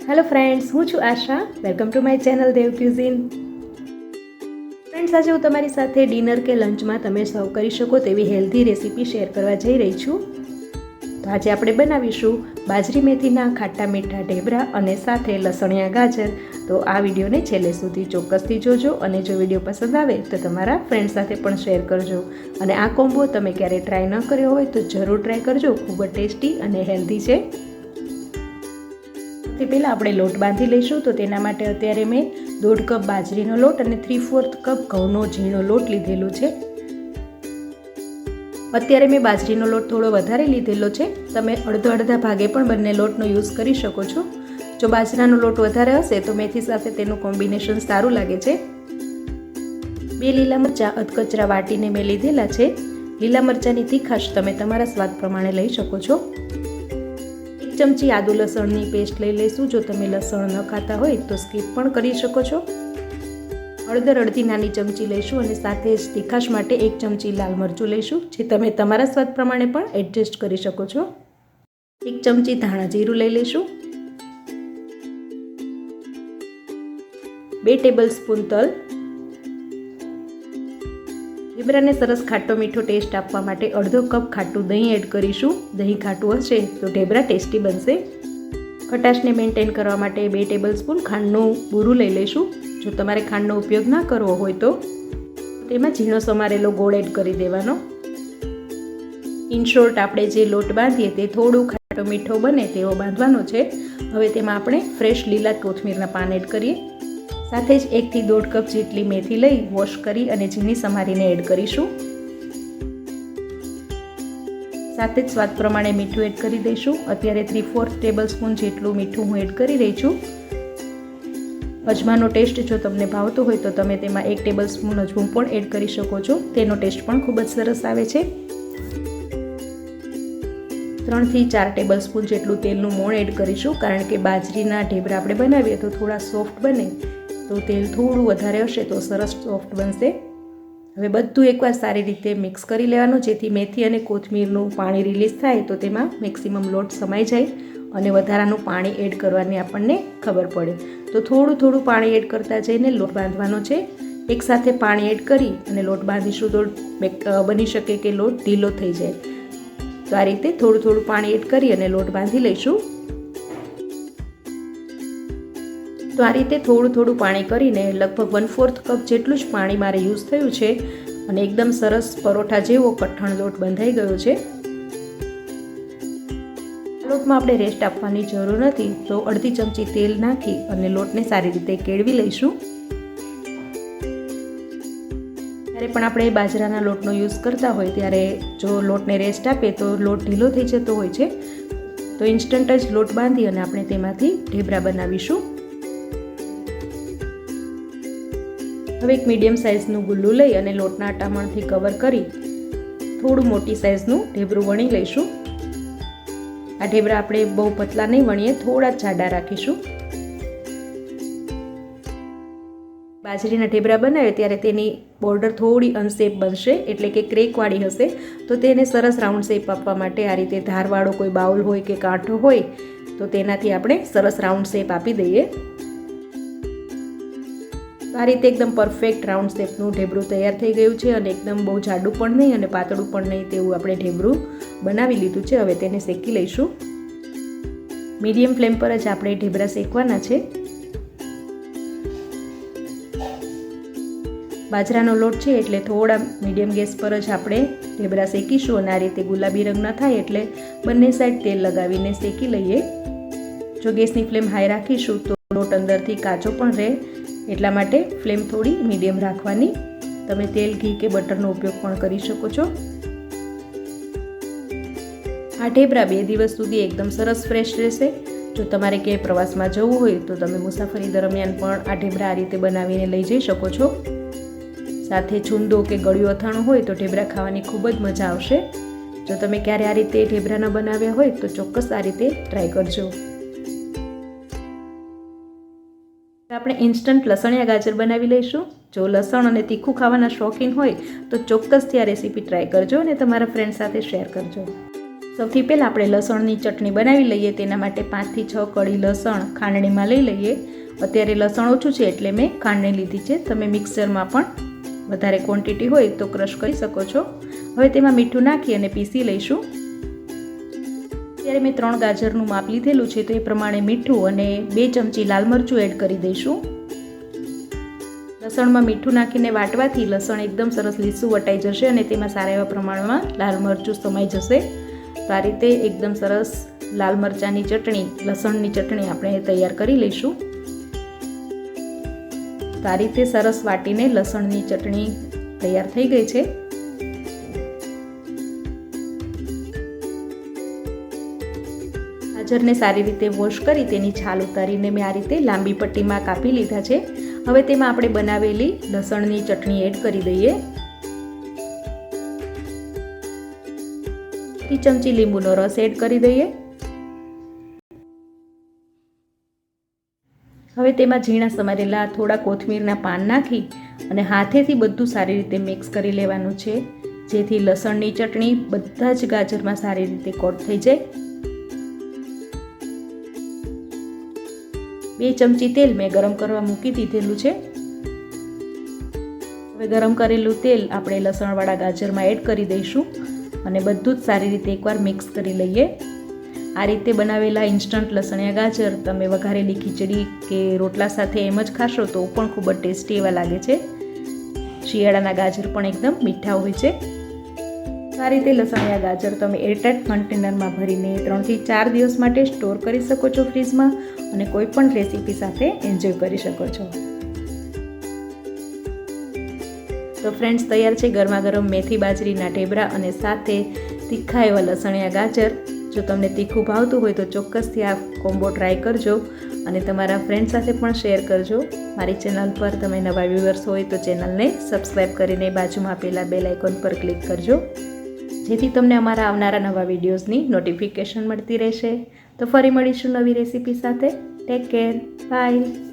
Hello friends, હું છું Asha. Welcome to my channel Dev cuisine. Friends, આજે હું તમારી સાથે ડિનર કે લંચમાં તમે સર્વ કરી શકો તેવી હેલ્ધી રેસીપી શેર કરવા જઈ રહી છું. તો આજે આપણે બનાવીશું બાજરી મેથીના ખાટા મીઠા ઢેબરા અને સાથે લસણિયા ગાજર. તો આ વિડીયોને છેલ્લે સુધી ચોક્કસથી જોજો અને જો વિડીયો પસંદ આવે તો તમારા ફ્રેન્ડ સાથે પણ શેર કરજો. અને આ કોમ્બો તમે ક્યારેય ટ્રાય ન કર્યો હોય તો જરૂર ટ્રાય કરજો. ખૂબ જ ટેસ્ટી અને હેલ્ધી છે. તે પહેલાં આપણે લોટ બાંધી લઈશું. તો તેના માટે અત્યારે મેં 1.5 કપ બાજરીનો લોટ અને 3/4 કપ ઘઉંનો ઝીણો લોટ લીધેલો છે. અત્યારે મેં બાજરીનો લોટ થોડો વધારે લીધેલો છે. તમે અડધા ભાગે પણ બંને લોટનો યુઝ કરી શકો છો. જો બાજરાનો લોટ વધારે હશે તો મેથી સાથે તેનું કોમ્બિનેશન સારું લાગે છે. 2 લીલા મરચાં અધકચરા વાટીને મેં લીધેલા છે. લીલા મરચાંની તીખાશ તમે તમારા સ્વાદ પ્રમાણે લઈ શકો છો. 1 ચમચી આદુ લસણની પેસ્ટ લઈ લઈશું. જો તમે લસણ ન ખાતા હોય તો સ્કીપ પણ કરી શકો છો. હળદર અડધી નાની ચમચી લઈશું અને સાથે જ તીખાશ માટે 1 ચમચી લાલ મરચું લઈશું, જે તમે તમારા સ્વાદ પ્રમાણે પણ એડજસ્ટ કરી શકો છો. 1 ચમચી ધાણા જીરું લઈ લઈશું. 2 ટેબલસ્પૂન તલ. ઢેબરાને સરસ ખાટો મીઠો ટેસ્ટ આપવા માટે અડધો કપ ખાટું દહીં એડ કરીશું. દહીં ખાટું હશે તો ઢેબરા ટેસ્ટી બનશે. ખટાશને મેન્ટેન કરવા માટે 2 ટેબલસ્પૂન ખાંડનું બૂરું લઈ લઈશું. જો તમારે ખાંડનો ઉપયોગ ના કરવો હોય તો તેમાં ઝીણો સમારેલો ગોળ એડ કરી દેવાનો. ઇન શોર્ટ, આપણે જે લોટ બાંધીએ તે થોડું ખાટો મીઠો બને તેવો બાંધવાનો છે. હવે તેમાં આપણે ફ્રેશ લીલા કોથમીરના પાન એડ કરીએ. સાથે જ 1 થી 1.5 કપ જેટલી મેથી લઈ વોશ કરી અને ઝીણી સમારીને એડ કરીશું. સાથે જ સ્વાદ પ્રમાણે મીઠું એડ કરી દઈશું. અત્યારે 3/4 ટેબલસ્પૂન જેટલું મીઠું હું એડ કરી રહી છું. અજમાનો ટેસ્ટ જો તમને ભાવતો હોય તો તમે તેમાં 1 ટેબલસ્પૂન અજમું પણ એડ કરી શકો છો. તેનો ટેસ્ટ પણ ખૂબ જ સરસ આવે છે. 3 થી 4 ટેબલસ્પૂન જેટલું તેલનું મોણ એડ કરીશું, કારણ કે બાજરીના ઢેબરા આપણે બનાવીએ તો થોડા સોફ્ટ બને, તો તેલ થોડું વધારે હશે તો સરસ સોફ્ટ બનશે. હવે બધું એકવાર સારી રીતે મિક્સ કરી લેવાનું, જેથી મેથી અને કોથમીરનું પાણી રિલીઝ થાય તો તેમાં મેક્સિમમ લોટ સમાઈ જાય અને વધારાનું પાણી એડ કરવાની આપણને ખબર પડે. તો થોડું પાણી એડ કરતા જઈને લોટ બાંધવાનો છે. એકસાથે પાણી એડ કરી અને લોટ બાંધીશું તો બની શકે કે લોટ ઢીલો થઈ જાય. તો આ રીતે થોડું પાણી એડ કરી અને લોટ બાંધી લઈશું. તો આ રીતે થોડું પાણી કરીને લગભગ 1/4 કપ જેટલું જ પાણી મારે યુઝ થયું છે અને એકદમ સરસ પરોઠા જેવો કઠણ લોટ બંધાઈ ગયો છે. લોટમાં આપણે રેસ્ટ આપવાની જરૂર નથી, તો અડધી ચમચી તેલ નાખી અને લોટને સારી રીતે કેળવી લઈશું. જ્યારે પણ આપણે બાજરાના લોટનો યુઝ કરતા હોય ત્યારે જો લોટને રેસ્ટ આપે તો લોટ ઢીલો થઈ જતો હોય છે. તો ઇન્સ્ટન્ટ જ લોટ બાંધી અને આપણે તેમાંથી ઢેબરા બનાવીશું. હવે એક મીડિયમ સાઇઝનું ગુલ્લું લઈ અને લોટના અટામણથી કવર કરી થોડું મોટી સાઇઝનું ઢેબરું વણી લઈશું. આ ઢેબરા આપણે બહુ પતલા નહીં વણીએ, થોડા જાડા રાખીશું. બાજરીના ઢેબરા બનાવે ત્યારે તેની બોર્ડર થોડી અનશેપ બનશે, એટલે કે ક્રેકવાળી હશે. તો તેને સરસ રાઉન્ડ શેપ આપવા માટે આ રીતે ધારવાળો કોઈ બાઉલ હોય કે કાંઠો હોય તો તેનાથી આપણે સરસ રાઉન્ડ શેપ આપી દઈએ. આ રીતે એકદમ પરફેક્ટ રાઉન્ડ શેપનું ઢેબરું તૈયાર થઈ ગયું છે અને એકદમ બહુ જાડું પણ નહીં અને પાતળું પણ નહીં તેવું આપણે ઢેબરું બનાવી લીધું છે. હવે તેને શેકી લઈશું. મીડિયમ ફ્લેમ પર જ આપણે ઢેબરા શેકવાના છે. બાજરાનો લોટ છે એટલે થોડા મીડિયમ ગેસ પર જ આપણે ઢેબરા શેકીશું અને આ રીતે ગુલાબી રંગના થાય એટલે બંને સાઈડ તેલ લગાવીને શેકી લઈએ. જો ગેસની ફ્લેમ હાઈ રાખીશું તો લોટ અંદરથી કાચો પણ રહે, એટલા માટે ફ્લેમ થોડી મીડિયમ રાખવાની. તમે તેલ, ઘી કે બટરનો ઉપયોગ પણ કરી શકો છો. આ ઢેબરા 2 દિવસ સુધી એકદમ સરસ ફ્રેશ રહેશે. જો તમારે ક્યાંય પ્રવાસમાં જવું હોય તો તમે મુસાફરી દરમિયાન પણ આ ઢેબરા આ રીતે બનાવીને લઈ જઈ શકો છો. સાથે છુંદો કે ગળ્યું અથાણું હોય તો ઢેબરા ખાવાની ખૂબ જ મજા આવશે. જો તમે ક્યારે આ રીતે ઢેબરા ન બનાવ્યા હોય તો ચોક્કસ આ રીતે ટ્રાય કરજો. આપણે ઇન્સ્ટન્ટ લસણિયા ગાજર બનાવી લઈશું. જો લસણ અને તીખું ખાવાના શોખીન હોય તો ચોક્કસથી આ રેસીપી ટ્રાય કરજો અને તમારા ફ્રેન્ડ સાથે શેર કરજો. સૌથી પહેલાં આપણે લસણની ચટણી બનાવી લઈએ. તેના માટે 5 થી 6 કળી લસણ ખાંડણીમાં લઈ લઈએ. અત્યારે લસણ ઓછું છે એટલે મેં ખાંડણી લીધી છે. તમે મિક્સરમાં પણ વધારે ક્વોન્ટિટી હોય તો ક્રશ કરી શકો છો. હવે તેમાં મીઠું નાખી અને પીસી લઈશું. ત્યારે મેં 3 ગાજરનું માપ લીધેલું છે તો એ પ્રમાણે મીઠું અને 2 ચમચી લાલ મરચું એડ કરી દઈશું. લસણમાં મીઠું નાખીને વાટવાથી લસણ એકદમ સરસ લીસું વટાઈ જશે અને તેમાં સારા એવા પ્રમાણમાં લાલ મરચું સમાઈ જશે. તો આ રીતે એકદમ સરસ લાલ મરચાંની ચટણી, લસણની ચટણી આપણે તૈયાર કરી લઈશું. તો આ રીતે સરસ વાટીને લસણની ચટણી તૈયાર થઈ ગઈ છે. ગાજરને સારી રીતે વોશ કરી તેની છાલ ઉતારીને મેં આ રીતે લાંબી પટ્ટીમાં કાપી લીધા છે. હવે તેમાં આપણે બનાવેલી લસણની ચટણી એડ કરી દઈએ. 1 ચમચી લીંબુનો રસ એડ કરી દઈએ. હવે તેમાં ઝીણા સમારેલા થોડા કોથમીરના પાન નાખી અને હાથેથી બધું સારી રીતે મિક્સ કરી લેવાનું છે, જેથી લસણની ચટણી બધા જ ગાજરમાં સારી રીતે કોટ થઈ જાય. 2 ચમચી તેલ મેં ગરમ કરવા મૂકી દીધેલું છે. હવે ગરમ કરેલું તેલ આપણે લસણવાળા ગાજરમાં એડ કરી દઈશું અને બધું જ સારી રીતે એકવાર મિક્સ કરી લઈએ. આ રીતે બનાવેલા ઇન્સ્ટન્ટ લસણિયા ગાજર તમે વઘારેલી ખીચડી કે રોટલા સાથે એમ જ ખાશો તો પણ ખૂબ જ ટેસ્ટી એવા લાગે છે. શિયાળાના ગાજર પણ એકદમ મીઠા હોય છે. આ રીતે લસણિયા ગાજર તમે એરટાઇટ કન્ટેનરમાં ભરીને 3 થી 4 દિવસ માટે સ્ટોર કરી શકો છો ફ્રીજમાં અને કોઈ પણ રેસીપી સાથે એન્જોય કરી શકો છો. તો ફ્રેન્ડ્સ, તૈયાર છે ગરમા ગરમ મેથી બાજરીના ઢેબરા અને સાથે તીખા એવા લસણિયા ગાજર. જો તમને તીખું ભાવતું હોય તો ચોક્કસથી આ કોમ્બો ટ્રાય કરજો અને તમારા ફ્રેન્ડ સાથે પણ શેર કરજો. મારી ચેનલ પર તમે નવા વ્યુઅર્સ હોય તો ચેનલને સબસ્ક્રાઈબ કરીને બાજુમાં આપેલા બેલ આઇકોન પર ક્લિક કરજો, જેથી તમને અમારા આવનારા નવા વિડીયોઝની નોટિફિકેશન મળતી રહેશે. તો ફરી મળીશું નવી રેસીપી સાથે. Take care. બાય.